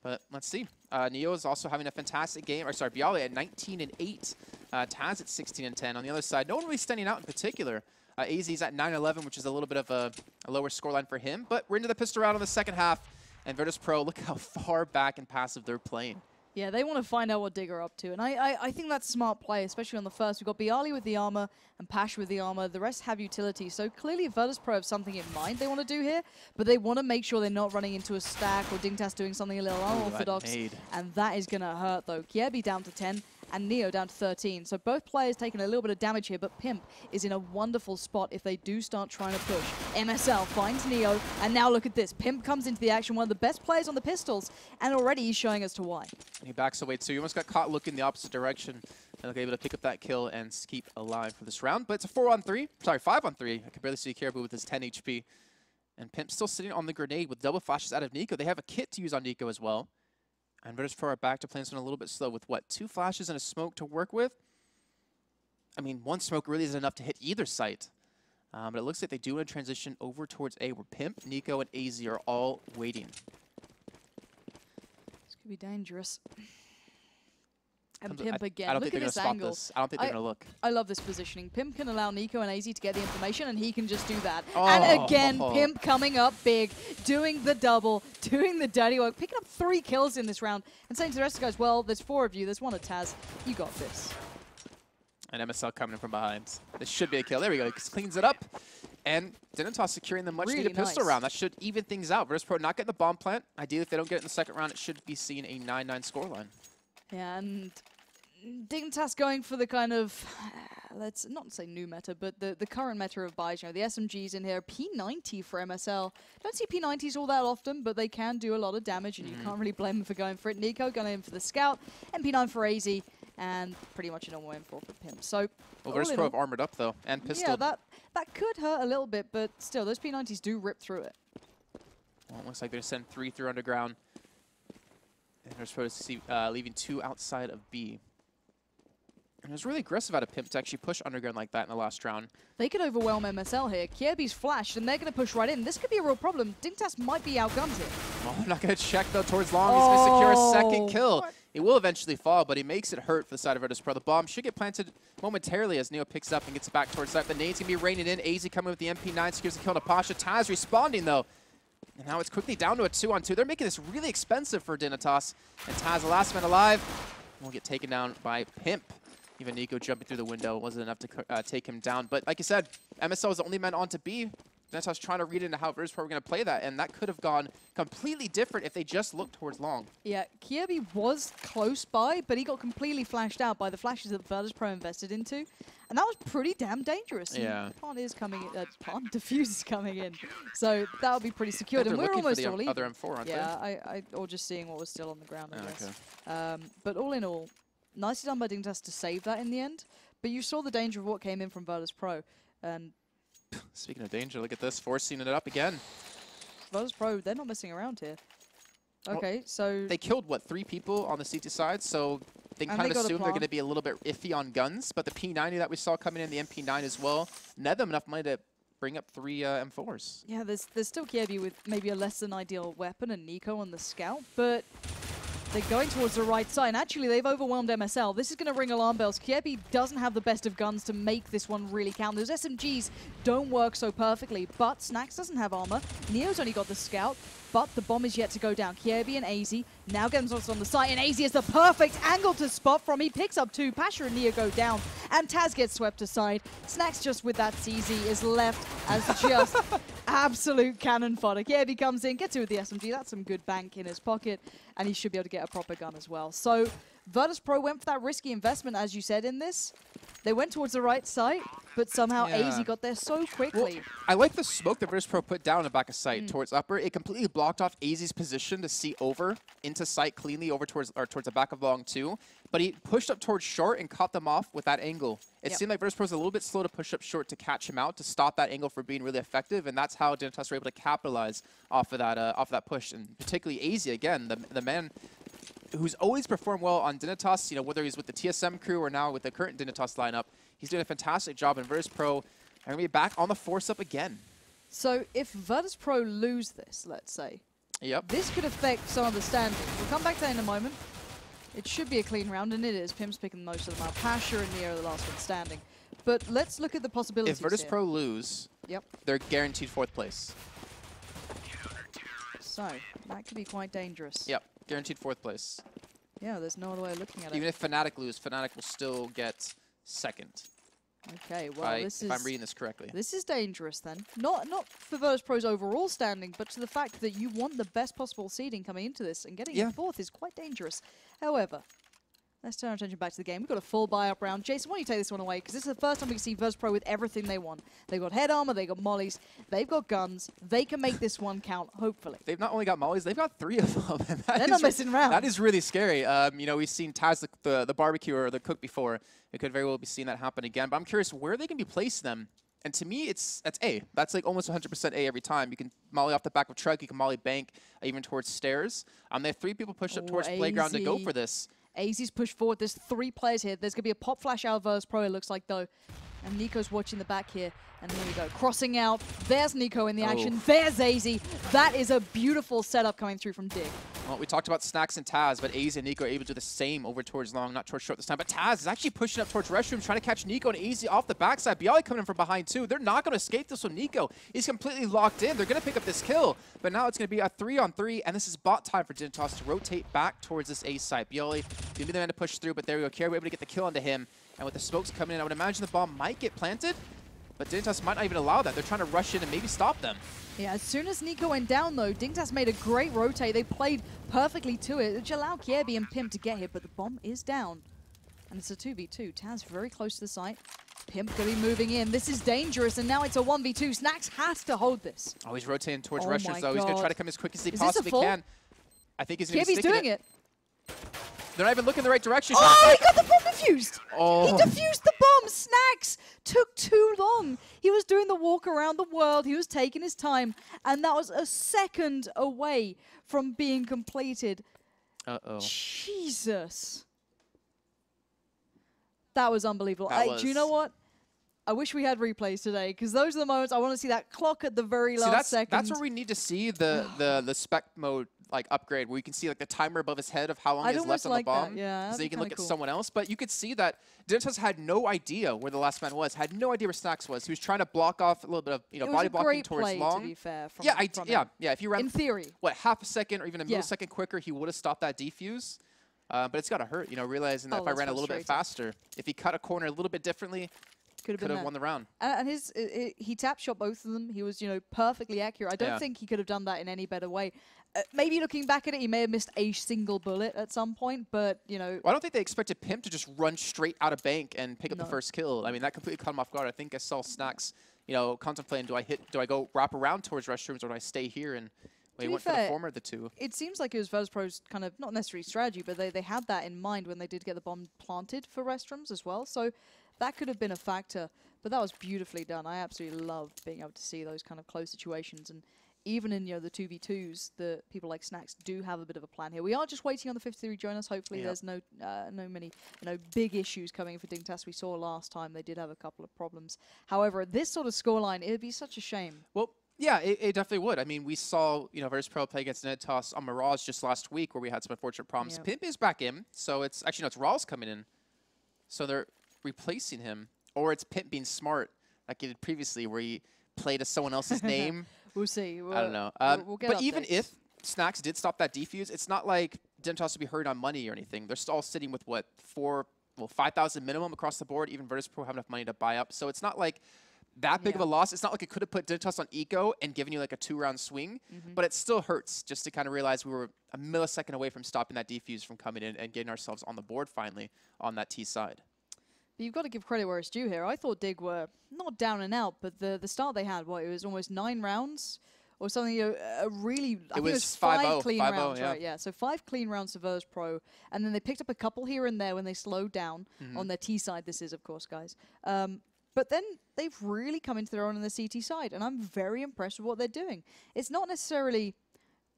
But let's see. Neo is also having a fantastic game. Or sorry, Bialy at 19-8. Taz at 16-10. On the other side, no one really standing out in particular. AZ's at 9-11, which is a little bit of a lower scoreline for him. But we're into the pistol round in the second half. And Virtus.Pro, look how far back and passive they're playing. Yeah, they want to find out what Digger are up to. And I think that's smart play, especially on the first. We've got Bialy with the armor and Pash with the armor. The rest have utility. So clearly Virtus.Pro have something in mind they want to do here, but they want to make sure they're not running into a stack or Dignitas doing something a little unorthodox. And that is going to hurt, though. Kiebi down to 10 and Neo down to 13. So both players taking a little bit of damage here, but Pimp is in a wonderful spot if they do start trying to push. MSL finds Neo, and now look at this. Pimp comes into the action, one of the best players on the pistols, and already he's showing us to why. And he backs away too. He almost got caught looking the opposite direction, and able to pick up that kill and keep alive for this round. But it's a 4-on-3, sorry, 5-on-3. I can barely see Caribou with his 10 HP. And Pimp still sitting on the grenade with double flashes out of Nico. They have a kit to use on Nico as well. And Virtus.Pro are back to playing something a little bit slow with, what, 2 flashes and a smoke to work with? I mean, 1 smoke really isn't enough to hit either site. But it looks like they do want to transition over towards A, where Pimp, Nico, and AZ are all waiting. This could be dangerous. And Pimp again. I don't Look think they're going to spot this. I don't think they're going to look. I love this positioning. Pimp can allow Nico and AZ to get the information, and he can just do that. And again, Pimp coming up big, doing the double, doing the dirty work, picking up 3 kills in this round, and saying to the rest of the guys, well, there's 4 of you, there's 1 at Taz. You got this. And MSL coming in from behind. This should be a kill. There we go. He cleans it up. And Dignitas securing the much-needed pistol round. That should even things out. Virtus.Pro not getting the bomb plant. Ideally, if they don't get it in the second round, it should be seeing a 9-9 scoreline. Yeah, and Dignitas going for the kind of, let's not say new meta, but the current meta of buys. The SMGs in here, P90 for MSL. Don't see P90s all that often, but they can do a lot of damage, and you can't really blame them for going for it. Nico going in for the scout, MP9 for AZ, and pretty much a normal M4 for Pimp. So, well, Virtus.Pro have armored up, though, and pistol. Yeah, that could hurt a little bit, but still, those P90s do rip through it. Well, it looks like they're sending 3 through underground. And Virtus.Pro leaving 2 outside of B. And it was really aggressive out of Pimp to actually push underground like that in the last round. They could overwhelm MSL here. Kiebi's flashed, and they're going to push right in. This could be a real problem. Dignitas might be outgunned here. Well, I'm not going to check, though, towards long. He's going to secure a second kill. What? He will eventually fall, but he makes it hurt for the side of Virtus.Pro. The bomb should get planted momentarily as Neo picks up and gets it back towards side. The nade's going to be raining in. AZ coming with the MP9, secures a kill to Pasha. Taz responding, though. And now it's quickly down to a 2-on-2. They're making this really expensive for Dignitas. And Taz, the last man alive. will get taken down by Pimp. Even Nico jumping through the window wasn't enough to take him down. But like you said, MSL was the only man on to B. Dignitas trying to read into how Virtus.Pro were going to play that, and that could have gone completely different if they just looked towards long. Yeah, Kiebi was close by, but he got completely flashed out by the flashes that Virtus.Pro invested into. And that was pretty damn dangerous. Yeah. Pond is coming in, Diffuse is coming in. So that'll be pretty secured. And we're almost all even. Other M4, aren't they? Or just seeing what was still on the ground, I guess. Okay. But all in all, nicely done by Dignitas to save that in the end. But you saw the danger of what came in from Virtus.Pro. And speaking of danger, look at this, forcing it up again. Virtus.Pro, they're not messing around here. Okay, well, so they killed, what, 3 people on the CT side, so they kind of assume they're going to be a little bit iffy on guns, but the P90 that we saw coming in, the MP9 as well, net them enough money to bring up 3 M4s. Yeah, there's still Kiebi with maybe a less than ideal weapon and Nico on the scout, but they're going towards the right side, and actually they've overwhelmed MSL. This is going to ring alarm bells. Kiebi doesn't have the best of guns to make this one really count. Those SMGs don't work so perfectly, but Snacks doesn't have armor. Neo's only got the scout, but the bomb is yet to go down. Kiebi and AZ now get themselves on the site, and AZ is the perfect angle to spot from. He picks up 2. Pasha and Neo go down, and Taz gets swept aside. Snacks just with that CZ is left as just absolute cannon fodder. Kiebi comes in, gets it with the SMG. That's some good bank in his pocket, and he should be able to get a proper gun as well. So Virtus.Pro went for that risky investment, as you said, in this. They went towards the right side, but somehow AZ got there so quickly. Well, I like the smoke that Virtus.Pro put down in the back of sight towards upper. It completely blocked off AZ's position to see over into sight cleanly over towards the back of long too. But he pushed up towards short and caught them off with that angle. It seemed like Virtus.Pro was a little bit slow to push up short to catch him out, to stop that angle from being really effective, and that's how Dignitas were able to capitalize off of that push. And particularly AZ, again, the man who's always performed well on Dignitas, you know, whether he's with the TSM crew or now with the current Dignitas lineup. He's doing a fantastic job, and Virtus.Pro are going to be back on the force up again. So if Virtus.Pro lose this, let's say, this could affect some of the standings. We'll come back to that in a moment. It should be a clean round, and it is. Pimp's picking most of them out. Pasha and Neo are the last one standing. But let's look at the possibilities. If Virtus.Pro lose, they're guaranteed 4th place. So that could be quite dangerous. Yep, guaranteed 4th place. Yeah, there's no other way of looking at it. Even if Fnatic lose, Fnatic will still get 2nd. Okay, well, if I'm reading this correctly. This is dangerous then. Not for Virtus.Pro's overall standing, but to the fact that you want the best possible seeding coming into this, and getting 4th is quite dangerous. However, let's turn our attention back to the game. We've got a full buy-up round. Jason, why don't you take this one away? Because this is the first time we can see Virtus.Pro with everything they want. They've got head armor, they've got mollies, they've got guns. They can make this one count, hopefully. They've not only got mollies, they've got 3 of them. They're not messing around. That is really scary. You know, we've seen Taz, the barbecue or the cook before. It could very well be seeing that happen again. But I'm curious where they can be placing them. And to me, that's A. That's like almost 100% A every time. You can molly off the back of truck, you can molly bank, even towards stairs. They have 3 people pushed up towards playground to go for this. AZ's pushed forward. There's 3 players here. There's going to be a pop flash out of Virtus.Pro, it looks like, though. And Nico's watching the back here. And there we go. Crossing out. There's Nico in the action. There's AZ. That is a beautiful setup coming through from Dig. Well, we talked about Snacks and Taz, but AZ and Nico are able to do the same over towards long, not towards short this time. But Taz is actually pushing up towards restroom, trying to catch Nico and AZ off the backside. Bialy coming in from behind, too. They're not going to escape this one. Nico, he's completely locked in. They're going to pick up this kill. But now it's going to be a 3-on-3, and this is bot time for Dignitas to rotate back towards this A side. Bialy going to be the man to push through, but there we go. Carry, we're able to get the kill onto him. And with the smokes coming in, I would imagine the bomb might get planted. But Dignitas might not even allow that. They're trying to rush in and maybe stop them. Yeah, as soon as Nico went down, though, Dignitas made a great rotate. They played perfectly to it, which allowed Kiebi and Pimp to get here, but the bomb is down. And it's a 2v2. Taz very close to the site. Pimp going to be moving in. This is dangerous, and now it's a 1v2. Snacks has to hold this. Oh, he's rotating towards rushers, though. He's going to try to come as quick as he possibly can. I think he's going to be doing it. They're not even looking in the right direction. Oh, he got the bomb defused. Oh. He defused the bomb. Snacks took too long. He was doing the walk around the world. He was taking his time. And that was a second away from being completed. Uh-oh. Jesus. That was unbelievable. Do you know what? I wish we had replays today, because those are the moments I want to see that clock at the very last second. That's where we need to see the spec mode upgrade, where you can see the timer above his head of how long he has left on the bomb. Yeah, so you can look at someone else. But you could see that Dignitas had no idea where the last man was, had no idea where Snacks was. He was trying to block off a little bit of body blocking towards long. To be fair, from yeah. If you ran in theory, half a second or even a millisecond quicker, he would have stopped that defuse. But it's got to hurt, you know, realizing that if I ran a little bit faster, if he cut a corner a little bit differently, could have won the round. And he tap shot both of them. He was, you know, perfectly accurate. I don't think he could have done that in any better way. Maybe looking back at it, he may have missed a single bullet at some point, but, you know... Well, I don't think they expected Pimp to just run straight out of bank and pick up the first kill. I mean, that completely caught him off guard. I think I saw Snacks, you know, contemplating, do I go wrap around towards restrooms, or do I stay here? And well, he went for the former of the two. It seems like it was Virtus.Pro's kind of, not necessarily strategy, but they had that in mind when they did get the bomb planted for restrooms as well. So that could have been a factor, but that was beautifully done. I absolutely love being able to see those kind of close situations. And even in, you know, the 2v2s, the people like Snacks do have a bit of a plan here. We are just waiting on the 53 join us. Hopefully there's no many, you know, big issues coming for Dignitas. We saw last time they did have a couple of problems. However, this sort of scoreline, it would be such a shame. Well, yeah, it definitely would. I mean, we saw, you know, Virtus.Pro play against Dignitas on Mirage just last week, where we had some unfortunate problems. Pimp is back in, so it's actually, no, it's Rawls coming in. So they're replacing him. Or it's Pimp being smart, like he did previously, where he played as someone else's name. We'll see. I don't know. We'll get but updates. even if Snacks did stop that defuse, it's not like Dignitas to be hurt on money or anything. They're still sitting with, what, 5,000 minimum across the board. Even Virtus.Pro have enough money to buy up. So it's not like that big of a loss. It's not like it could have put Dignitas on eco and given you like a 2-round swing, but it still hurts just to kind of realize we were a millisecond away from stopping that defuse from coming in and getting ourselves on the board finally on that T side. But you've got to give credit where it's due here. I thought Dig were not down and out, but the start they had, what, it was almost 9 rounds or something, you know, I think it was 5 clean rounds, right? Yeah, so 5 clean rounds to Virtus.Pro, and then they picked up a couple here and there when they slowed down on their T side. This is, of course, guys. But then they've really come into their own on the CT side, and I'm very impressed with what they're doing. It's not necessarily,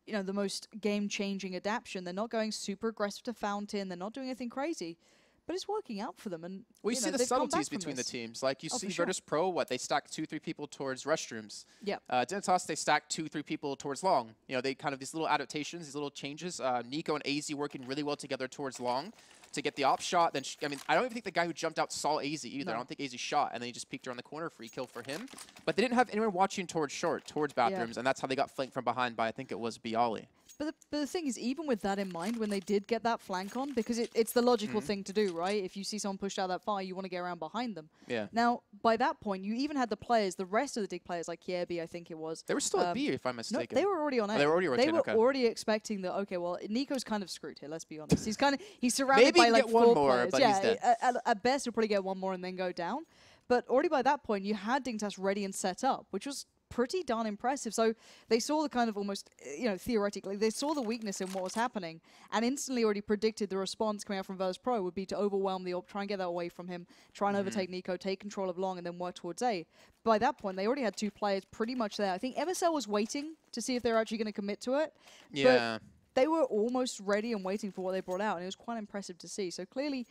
you know, the most game-changing adaptation. They're not going super aggressive to Fountain. They're not doing anything crazy. But it's working out for them. And we see the subtleties between the teams. Like you see Virtus.Pro, what, they stack 2-3 people towards restrooms. Yeah. Dignitas, they stack 2-3 people towards long. You know, they kind of these little adaptations, these little changes. Nico and AZ working really well together towards long to get the op shot. Then I mean, I don't even think the guy who jumped out saw AZ either. No. I don't think AZ shot, and then he just peeked around the corner, free kill for him. But they didn't have anyone watching towards short, towards bathrooms, and that's how they got flanked from behind by, I think it was Bialy. But the thing is, even with that in mind, when they did get that flank on, because it's the logical thing to do, right? If you see someone pushed out that far, you want to get around behind them. Yeah. Now, by that point, you even had the players, the rest of the Dig players, like Kierby, I think it was. They were still at B, if I'm mistaken. No, they were already on A. Oh, they were already rotating, They were already expecting that, okay, well, Nico's kind of screwed here, let's be honest. He's surrounded by like 4 players. But he's dead. At best, he'll probably get 1 more and then go down. But already by that point, you had Dignitas ready and set up, which was pretty darn impressive. So they saw the kind of almost, you know, theoretically, they saw the weakness in what was happening and instantly already predicted the response coming out from Virtus.Pro would be to overwhelm the AWP, try and get that away from him, try and overtake Nico, take control of long, and then work towards A. By that point, they already had 2 players pretty much there. I think MSL was waiting to see if they were actually going to commit to it. Yeah. But they were almost ready and waiting for what they brought out, and it was quite impressive to see. So clearly,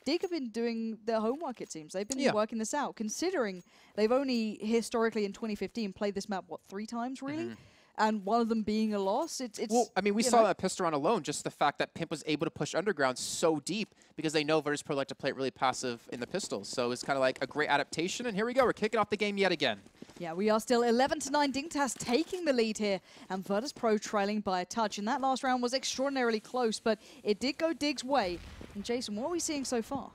Dig have been doing their homework, it seems. They've been working this out, considering they've only historically in 2015 played this map, what, 3 times, really? And one of them being a loss. Well, I mean, we saw that pistol round alone, just the fact that Pimp was able to push underground so deep because they know Virtus.Pro like to play it really passive in the pistols. So it's kind of like a great adaptation. And here we go. We're kicking off the game yet again. Yeah, we are still 11-9. Dignitas taking the lead here, and Virtus.Pro trailing by a touch. And that last round was extraordinarily close, but it did go Dig's way. And Jason, what are we seeing so far?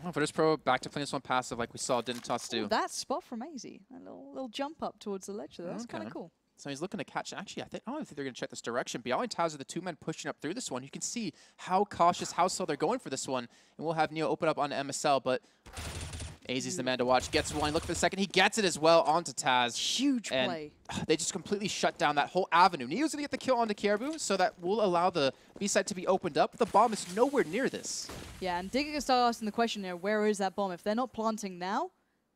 Oh, Virtus.Pro back to playing this one passive like we saw Dignitas do. That spot from AZ. A little jump up towards the ledge. That's kind of cool. So he's looking to catch. Actually, I don't think they're going to check this direction. Bialy and Taz are the 2 men pushing up through this one. You can see how cautious, how slow they're going for this one. And we'll have Neo open up on MSL, but AZ's the man to watch. Gets one. Look for the second. He gets it as well onto Taz. Huge play. They just completely shut down that whole avenue. Neo's going to get the kill onto Kierbu, so that will allow the B side to be opened up. The bomb is nowhere near this. Yeah, and Digger can start asking the question here, where is that bomb? If they're not planting now,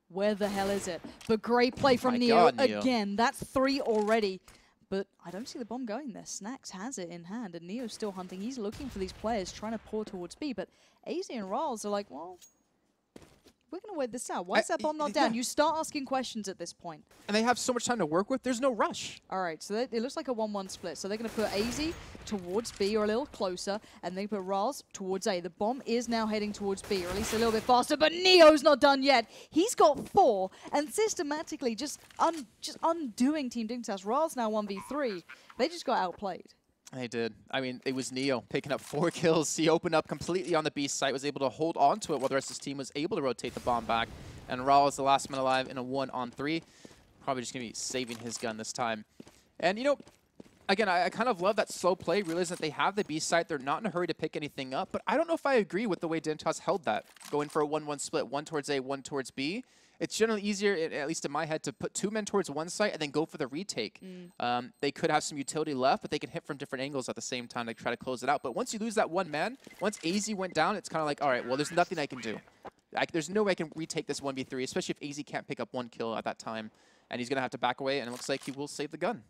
where the hell is it? But great play from Neo again. That's 3 already. But I don't see the bomb going there. Snacks has it in hand, and Neo's still hunting. He's looking for these players, trying to pour towards B. But AZ and Rawls are like, well, we're going to wait this out. Why is that bomb not down? You start asking questions at this point. And they have so much time to work with. There's no rush. All right, so it looks like a 1-1 split. So they're going to put AZ towards B or a little closer, and they put Rawls towards A. The bomb is now heading towards B, or at least a little bit faster, but Neo's not done yet. He's got 4, and systematically just undoing Team Dignitas. Rawls now 1v3. They just got outplayed. They did. I mean, it was Neo picking up 4 kills. He opened up completely on the B site, was able to hold on to it while the rest of his team was able to rotate the bomb back. And Raul is the last man alive in a 1-on-3. Probably just going to be saving his gun this time. And, you know, again, I kind of love that slow play, realizing that they have the B site. They're not in a hurry to pick anything up. But I don't know if I agree with the way Dignitas held that, going for a 1-1 split, 1 towards A, 1 towards B. It's generally easier, at least in my head, to put 2 men towards one site and then go for the retake. They could have some utility left, but they can hit from different angles at the same time to try to close it out. But once you lose that 1 man, once AZ went down, it's kind of like, all right, well, there's nothing I can do. There's no way I can retake this 1v3, especially if AZ can't pick up 1 kill at that time. And he's going to have to back away, and it looks like he will save the gun.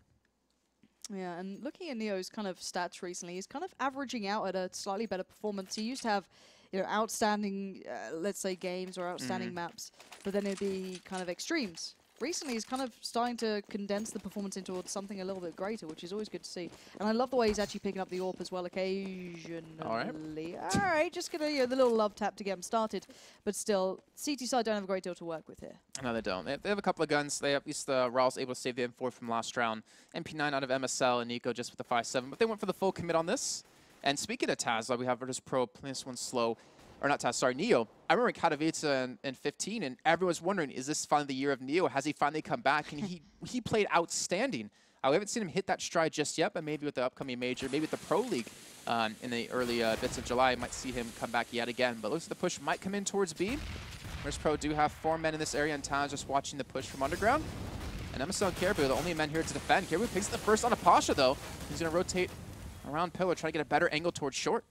Yeah, and looking at Neo's kind of stats recently, he's kind of averaging out at a slightly better performance. He used to have, you know, outstanding, let's say, games or outstanding maps, but then it'd be kind of extremes. Recently, he's kind of starting to condense the performance into something a little bit greater, which is always good to see. And I love the way he's actually picking up the AWP as well occasionally. All right, just gonna, you know, the little love tap to get him started. But still, CT side don't have a great deal to work with here. No, they don't. They have a couple of guns. They at least Raul's able to save the M4 from last round. MP9 out of MSL and Nico just with the 5-7. But they went for the full commit on this. And speaking of Taz, we have Virtus.Pro playing this one slow. Or not Taz, sorry, Neo. I remember in Katowice in 15, and everyone's wondering, is this finally the year of Neo? Has he finally come back? And he played outstanding. We haven't seen him hit that stride just yet, but maybe with the upcoming major, maybe with the Pro League in the early bits of July, I might see him come back yet again. But looks like the push might come in towards B. Virtus.Pro do have 4 men in this area, and Taz just watching the push from underground. And MSL and Caribou, the only men here to defend. Caribou picks the first on a Pasha, though. He's going to rotate around Pillar, try to get a better angle towards short.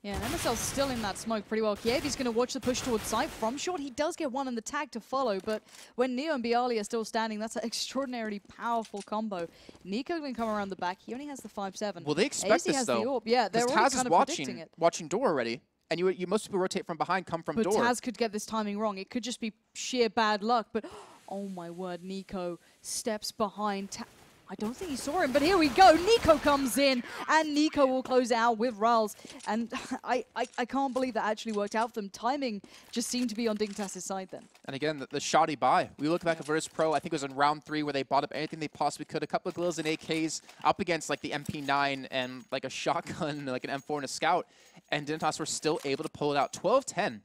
Yeah, and MSL's still in that smoke pretty well. Kievi's going to watch the push towards site from short. He does get one in the tag to follow, but when Neo and Bialy are still standing, that's an extraordinarily powerful combo. Nico's going to come around the back. He only has the 5-7. Well, they expect this, though. Yeah, they're already kind of predicting it. Watching door already, and you most people rotate from behind, come from door. But Taz could get this timing wrong. It could just be sheer bad luck, but oh my word, Nico steps behind Taz. I don't think he saw him, but here we go. Nico comes in, and Nico will close out with Rals. And I can't believe that actually worked out for them. Timing just seemed to be on Dignitas' side then. And again, the shoddy buy. We look back at Virtus.Pro, I think it was in round 3 where they bought up anything they possibly could. A couple of grills and AKs up against like the MP9 and like a shotgun, like an M4 and a scout. And Dignitas were still able to pull it out 12-10.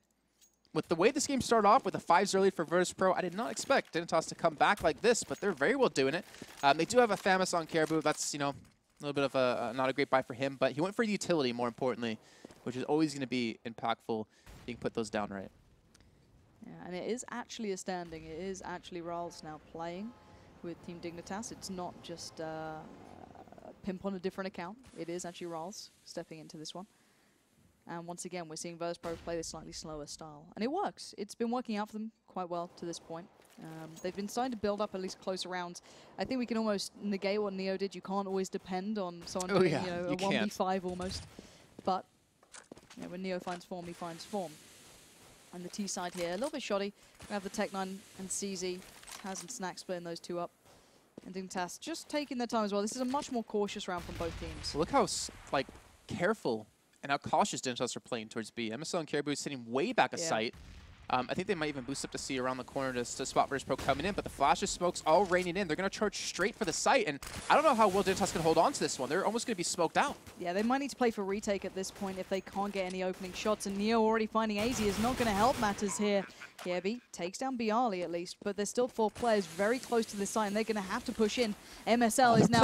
With the way this game started off with a 5-0 lead for Virtus.Pro, I did not expect Dignitas to come back like this, but they're very well doing it. They do have a Famus on Caribou. That's, you know, a little bit of a not a great buy for him, but he went for utility, more importantly, which is always going to be impactful. You can put those down right. Yeah, and it is actually a standing. It is actually Rals now playing with Team Dignitas. It's not just Pimp on a different account. It is actually Rals stepping into this one. And once again, we're seeing Virtus.Pro play this slightly slower style. And it works. It's been working out for them quite well to this point. They've been starting to build up at least closer rounds. I think we can almost negate what Neo did. You can't always depend on someone doing, you know, a 1v5 almost. But you know, when Neo finds form, he finds form. And the T side here, a little bit shoddy. We have the Tech9 and CZ. Taz and Snack splitting those two up. And Dignitas just taking their time as well. This is a much more cautious round from both teams. Look how, like, careful and how cautious Dignitas are playing towards B. MSL and Caribou is sitting way back of sight. I think they might even boost up to C around the corner to spot Virtus.Pro coming in, but the flashes, smokes all raining in. They're going to charge straight for the site, and I don't know how well Dignitas can hold on to this one. They're almost going to be smoked out. Yeah, they might need to play for retake at this point if they can't get any opening shots, and Neo already finding AZ is not going to help matters here. Kievi takes down Bialy at least, but there's still 4 players very close to this site, and they're going to have to push in. MSL is now,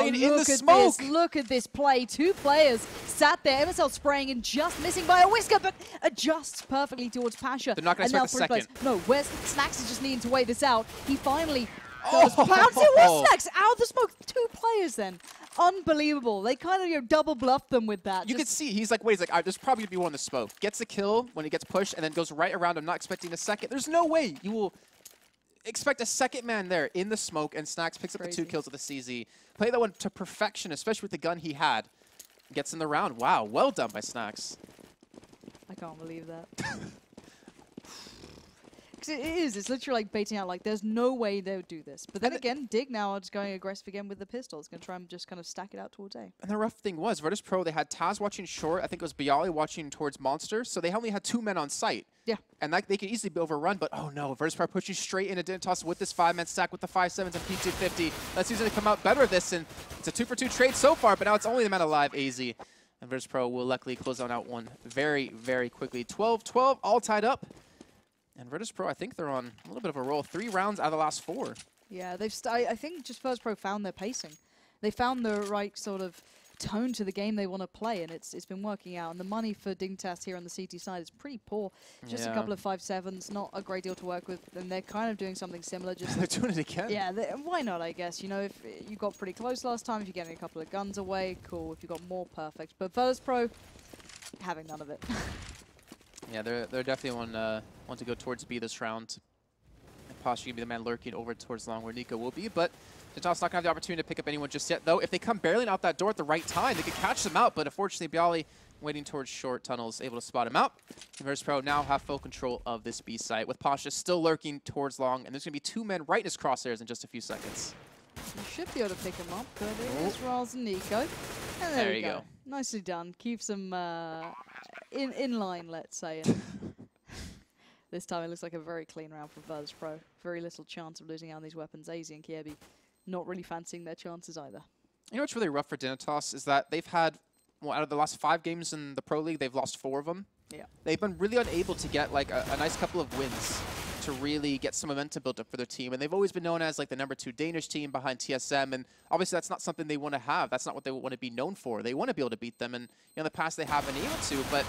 look at this play. 2 players sat there. MSL spraying and just missing by a whisker, but adjusts perfectly towards Pasha. They're not going to expect the second. No, where's Snacks is just needing to wait this out. He finally does bounce. It was Snacks out of the smoke. 2 players then. Unbelievable. They kind of, you know, double bluffed them with that. You can see, he's like, wait, he's like, there's probably going to be one in the smoke. Gets a kill when he gets pushed and then goes right around him, not expecting a second. There's no way you will expect a second man there in the smoke, and Snacks picks up the 2 kills with the CZ. Play that one to perfection, especially with the gun he had. Gets in the round. Wow, well done by Snacks. I can't believe that. Because it is. It's literally like baiting out. Like, there's no way they would do this. But then again, Dig now is going aggressive again with the pistol. It's going to try and just kind of stack it out towards A. And the rough thing was, Virtus.Pro, they had Taz watching short. I think it was Bialy watching towards Monster. So they only had 2 men on site. Yeah. And that, they could easily be overrun. But, oh no, Virtus.Pro pushing straight into Dignitas with this 5-man stack with the 5-7s and P250. That's usually come out better of this. And It's a 2-for-2 trade so far, but now it's only the man alive, AZ. And Virtus.Pro will luckily close out one very, very quickly. 12-12, all tied up. And Virtus.Pro, I think they're on a little bit of a roll. 3 rounds out of the last 4. Yeah, I think just Virtus.Pro found their pacing. They found the right sort of tone to the game they want to play, and it's been working out. And the money for Dignitas here on the CT side is pretty poor. Just a couple of 5-7s, not a great deal to work with, and they're kind of doing something similar. Just they're doing it again. Yeah, why not, I guess. You know, if you got pretty close last time, if you're getting a couple of guns away, cool. If you got more, perfect. But Virtus.Pro, having none of it. Yeah, they're definitely want to go towards B this round. And Posh can be the man lurking over towards long where Nico will be, but Dignitas not going to have the opportunity to pick up anyone just yet, though. If they come barreling out that door at the right time, they could catch them out, but unfortunately, Bialy waiting towards short tunnels, able to spot him out. Virtus.Pro now have full control of this B site, with Pasha still lurking towards long, and there's going to be 2 men right in his crosshairs in just a few seconds. You should be able to pick him up, but it is Riles and Nico. And there you go. Nicely done. Keeps them in line, let's say. This time it looks like a very clean round for Virtus.Pro. Very little chance of losing out on these weapons. AZ and Kiebi not really fancying their chances either. You know what's really rough for Dignitas is that they've had, well, out of the last 5 games in the Pro League, they've lost 4 of them. Yeah. They've been really unable to get like a nice couple of wins to really get some momentum built up for their team. And they've always been known as like the #2 Danish team behind TSM. And obviously that's not something they want to have. That's not what they want to be known for. They want to be able to beat them. And in the past they haven't been able to, but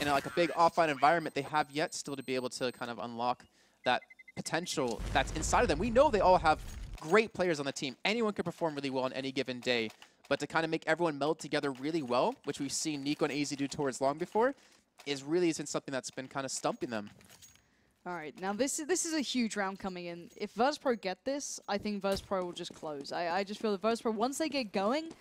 in like a big offline environment, they have yet still to be able to kind of unlock that potential that's inside of them. We know they all have great players on the team. Anyone could perform really well on any given day. But to kind of make everyone meld together really well, which we've seen Nico and AZ do towards long before, isn't something that's been kind of stumping them. All right, now this is a huge round coming in. If Virtus.Pro get this, I think Virtus.Pro will just close. I just feel that Virtus.Pro, once they get going,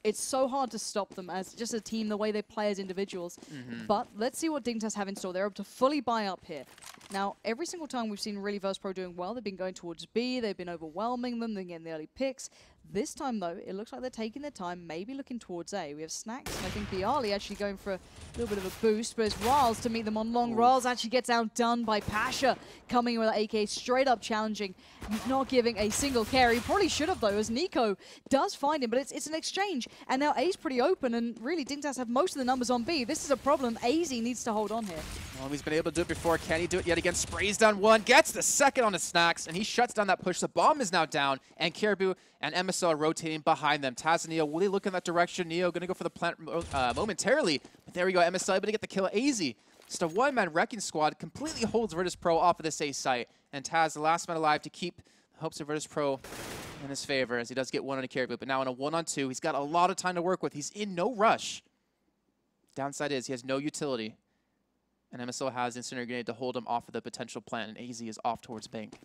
it's so hard to stop them as just a team, the way they play as individuals. But let's see what Dignitas have in store. They're able to fully buy up here. Now, every single time we've seen really Virtus.Pro doing well, they've been going towards B, they've been overwhelming them, they're getting the early picks. This time, though, it looks like they're taking their time, maybe looking towards A. We have Snacks, and I think Bialy actually going for a little bit of a boost, but it's Riles to meet them on long. Riles actually gets outdone by Pasha, coming in with that AK, straight up challenging, not giving a single care. He probably should have, though, as Nico does find him, but it's an exchange. And now A's pretty open, and really, Dignitas have most of the numbers on B. This is a problem. AZ needs to hold on here. Well, he's been able to do it before. Can he do it yet again? Sprays down 1, gets the second on his Snacks, and he shuts down that push. The bomb is now down, and Caribou and MSL are rotating behind them. Taz and Neo really look in that direction. Neo going to go for the plant momentarily, but there we go. MSL able to get the kill. AZ, just a 1-man wrecking squad, completely holds Virtus.Pro off of this A site, and Taz, the last man alive, to keep the hopes of Virtus.Pro in his favor, as he does get 1 on a Caribou, but now in a 1-on-2, he's got a lot of time to work with. He's in no rush. Downside is he has no utility, and MSL has Incendiary Grenade to hold him off of the potential plant, and AZ is off towards Bank.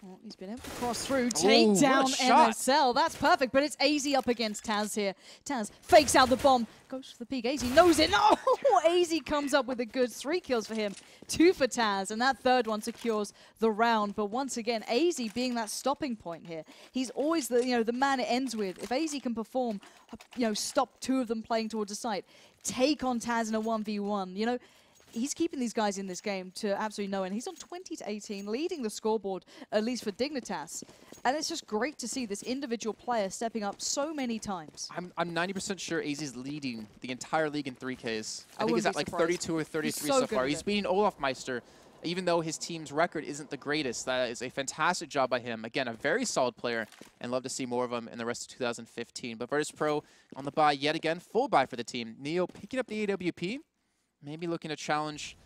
Well, he's been able to cross through, take down MSL. That's perfect, but it's AZ up against Taz here. Taz fakes out the bomb, goes for the peek. AZ knows it. No! AZ comes up with a good 3 kills for him, 2 for Taz, and that third one secures the round. But once again, AZ being that stopping point here. He's always the the man it ends with. If AZ can perform, stop 2 of them playing towards the site, take on Taz in a 1v1, he's keeping these guys in this game to absolutely no end. He's on 20-18, leading the scoreboard, at least for Dignitas. And it's just great to see this individual player stepping up so many times. I'm 90% sure AZ's leading the entire league in 3Ks. I think he's at like 32 or 33 so far. He's beating Olaf Meister, even though his team's record isn't the greatest. That is a fantastic job by him. Again, a very solid player, and love to see more of him in the rest of 2015. But Virtus.Pro on the buy yet again, full buy for the team. Neo picking up the AWP. Maybe looking to challenge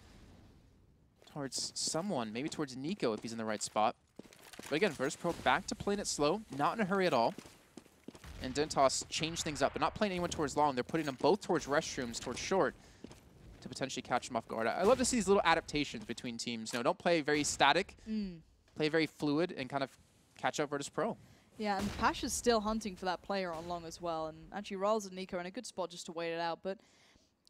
towards someone, maybe towards Nico if he's in the right spot. But again, Virtus.Pro back to playing it slow, not in a hurry at all. And Dignitas changed things up, but not playing anyone towards long. They're putting them both towards restrooms, towards short, to potentially catch them off guard. I love to see these little adaptations between teams. Don't play very static, play very fluid, and kind of catch up Virtus.Pro. Yeah, and Pasha's still hunting for that player on long as well. And actually, Riles and Nico are in a good spot just to wait it out. But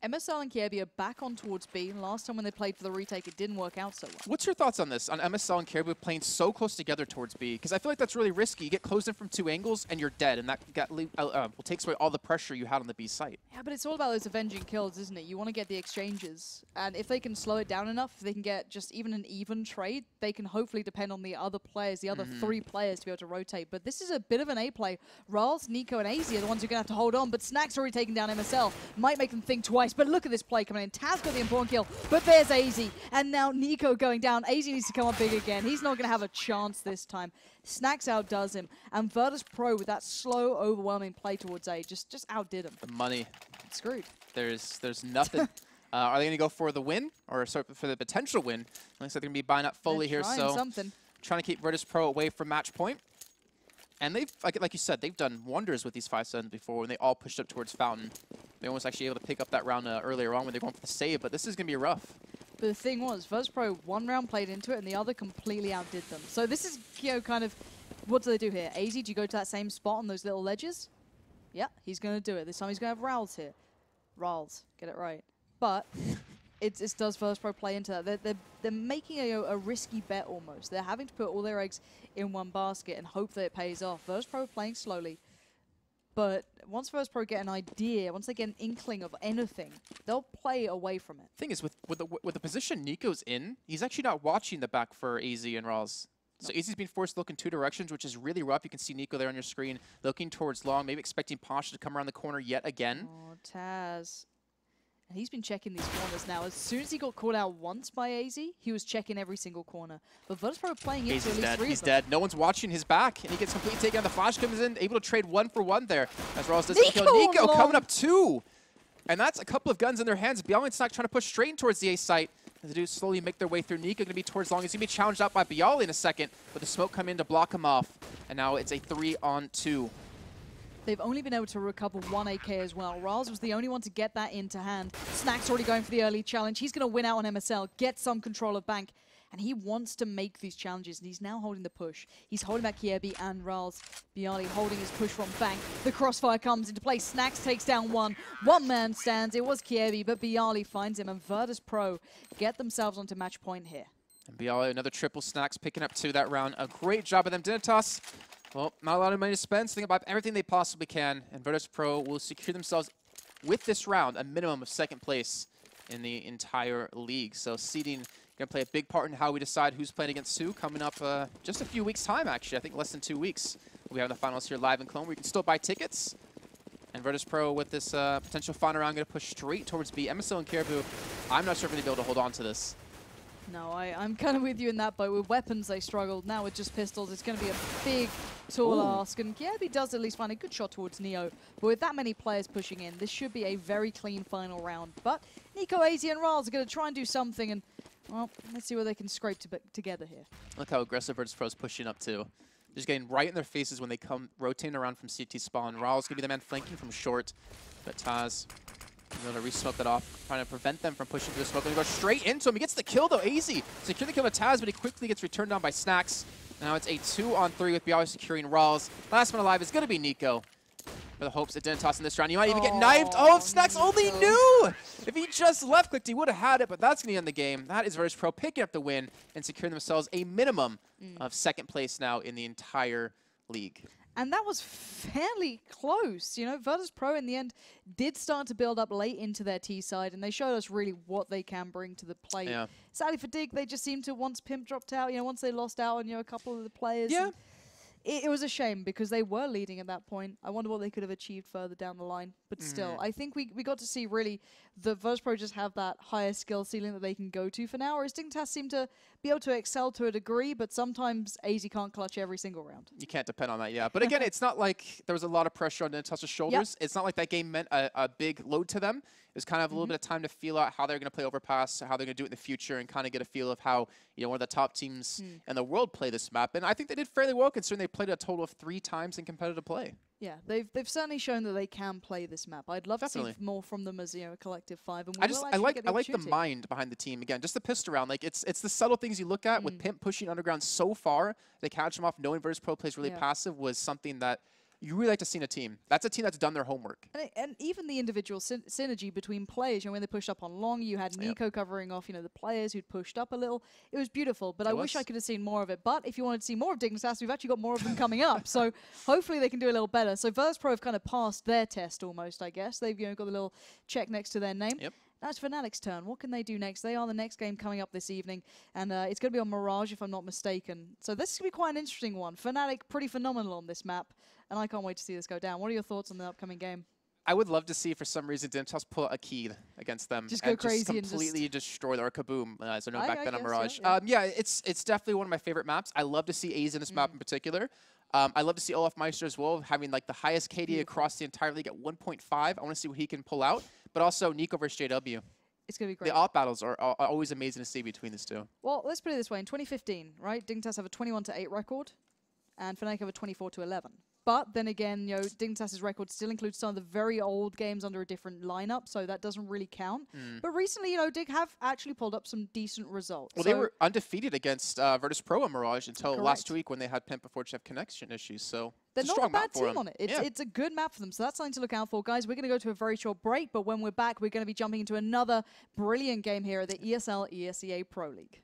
MSL and Kiebi are back on towards B. Last time when they played for the retake, it didn't work out so well. What's your thoughts on this, on MSL and Caribou playing so close together towards B? Because I feel like that's really risky. You get closed in from 2 angles, and you're dead, and that takes away all the pressure you had on the B site. Yeah, but it's all about those avenging kills, isn't it? You want to get the exchanges. And if they can slow it down enough, if they can get just even an even trade, they can hopefully depend on the other players, the other 3 players to be able to rotate. But this is a bit of an A play. Rals, Nico, and AZ are the ones who are going to have to hold on, but Snack's already taken down MSL. Might make them think twice, but look at this play coming in. Taz got the important kill, but there's AZ. And now Nico going down. AZ needs to come up big again. He's not going to have a chance this time. Snacks outdoes him. And Virtus.Pro with that slow, overwhelming play towards A just outdid him. The money. Screwed. There's nothing. Are they going to go for the win, or for the potential win? Looks like they're going to be buying up fully here, so trying to keep Virtus.Pro away from match point. And they've, like you said, they've done wonders with these 5-7s before when they all pushed up towards Fountain. They almost actually able to pick up that round earlier on when they're going for the save, but this is going to be rough. But the thing was, Virtus.Pro, one round played into it, and the other completely outdid them. So this is, you know, kind of, what do they do here? AZ, do you go to that same spot on those little ledges? Yeah, he's going to do it. This time he's going to have Rals here. Rals, get it right. But it does Virtus.Pro play into that. They're making a risky bet almost. They're having to put all their eggs in one basket and hope that it pays off. Virtus.Pro playing slowly. But once Virtus.Pro get an idea, once they get an inkling of anything, they'll play away from it. Thing is, with the position Nico's in, he's actually not watching the back for AZ and Rals. So AZ's being forced to look in 2 directions, which is really rough. You can see Nico there on your screen, looking towards long, maybe expecting Pasha to come around the corner yet again. Oh, Taz. And he's been checking these corners now. As soon as he got called out once by AZ, he was checking every single corner. But Virtus.Pro playing into at least 3 He's dead. No one's watching his back, and he gets completely taken down. The flash comes in, able to trade 1-for-1 there. As Rals does kill Nico coming up 2. And that's a couple of guns in their hands. Bialy not trying to push straight towards the A site. As they do slowly make their way through. Nico going to be towards long. He's going to be challenged out by Bialy in a second, but the smoke come in to block him off. And now it's a 3-on-2. They've only been able to recover 1 AK as well. Rals was the only one to get that into hand. Snack's already going for the early challenge. He's going to win out on MSL, get some control of Bank. And he wants to make these challenges, and he's now holding the push. He's holding back Kiebi and Rals. Bialy holding his push from Bank. The crossfire comes into play. Snacks takes down 1. 1 man stands. It was Kiebi, but Bialy finds him, and Virtus.Pro get themselves onto match point here. And Bialy, another triple. Snacks picking up 2 that round. A great job of them. Dignitas, well, not a lot of money to spend, so think about everything they possibly can, and Virtus.Pro will secure themselves with this round a minimum of 2nd place in the entire league. So seeding going to play a big part in how we decide who's playing against who coming up just a few weeks' time, actually. I think less than 2 weeks. We'll have the finals here live in Cologne, where you can still buy tickets. And Virtus.Pro with this potential final round going to push straight towards B. MSL and Caribou, I'm not sure if they're going to be able to hold on to this. No, I'm kind of with you in that boat. With weapons, they struggled. Now with just pistols, it's going to be a big, tall ask. And Kiebi does at least find a good shot towards Neo. But with that many players pushing in, this should be a very clean final round. But Nico, AZ, and Rals are going to try and do something. And, well, let's see what they can scrape together here. Look how aggressive Virtus.Pro is pushing up, too. Just getting right in their faces when they come rotating around from CT spawn. Rals going to be the man flanking from short. But Taz going to re-smoke that off, trying to prevent them from pushing through the smoke. Going to go straight into him. He gets the kill, though. AZ secure the kill with Taz, but he quickly gets returned down by Snacks. Now it's a 2-on-3 with Bialy securing Rals. Last one alive is going to be Nico. For the hopes that Dignitas in this round. He might even get knifed. Oh, Snacks only knew! If he just left-clicked, he would have had it, but that's going to end the game. That is Virtus.Pro picking up the win and securing themselves a minimum of 2nd place now in the entire league. And that was fairly close. You know, Virtus.Pro in the end did start to build up late into their T side, and they showed us really what they can bring to the plate. Yeah. Sadly for Dig, they just seemed to, once Pimp dropped out, you know, once they lost out on, you know, a couple of the players. Yeah. It was a shame because they were leading at that point. I wonder what they could have achieved further down the line. But still, I think we got to see really the Virtus.Pro just have that higher skill ceiling that they can go to for now. Whereas Dignitas seem to be able to excel to a degree, but sometimes AZ can't clutch every single round. You can't depend on that, yeah. But again, it's not like there was a lot of pressure on Dignitas' shoulders. It's not like that game meant a big load to them. It was kind of a little bit of time to feel out how they're going to play Overpass, how they're going to do it in the future, and kind of get a feel of how, you know, one of the top teams in the world play this map. And I think they did fairly well, considering they played a total of 3 times in competitive play. Yeah, they've certainly shown that they can play this map. I'd love to see more from them as, you know, a collective 5. And I like the mind behind the team. Again, just the pistol round. Like it's the subtle things you look at with Pimp pushing underground so far. They catch him off knowing Virtus.Pro plays really passive was something that you really like to see in a team. That's a team that's done their homework. And even the individual synergy between players, when they pushed up on long, you had Nico covering off, the players who'd pushed up a little. It was beautiful, but I wish I could have seen more of it. But if you wanted to see more of Dignitas, we've actually got more of them coming up. So hopefully they can do a little better. So Virtus.Pro have kind of passed their test almost, I guess. They've got the little check next to their name. Yep. Now it's Fnatic's turn. What can they do next? They are the next game coming up this evening, and it's going to be on Mirage, if I'm not mistaken. So this is going to be quite an interesting one. Fnatic, pretty phenomenal on this map, and I can't wait to see this go down. What are your thoughts on the upcoming game? I would love to see, for some reason, Dignitas pull a key against them. Just go crazy and completely destroy them, or kaboom, as I know back then on Mirage. Yeah. It's definitely one of my favorite maps. I love to see A's in this map in particular. I love to see Olaf Meister as well, having like the highest KD across the entire league at 1.5. I want to see what he can pull out, but also Nico versus JW. It's going to be great. The op battles are always amazing to see between these two. Well, let's put it this way. In 2015, right, Dignitas have a 21-8 record, and Fnatic have a 24-11. But then again, Dignitas' record still includes some of the very old games under a different lineup, so that doesn't really count. But recently, Dig have actually pulled up some decent results. Well, they were undefeated against Virtus.Pro and Mirage until last week when they had Pimp before Chef connection issues. So they're it's a not strong a bad map for team them. on it. It's a good map for them, so that's something to look out for. Guys, we're going to go to a very short break, but when we're back, we're going to be jumping into another brilliant game here at the ESL ESEA Pro League.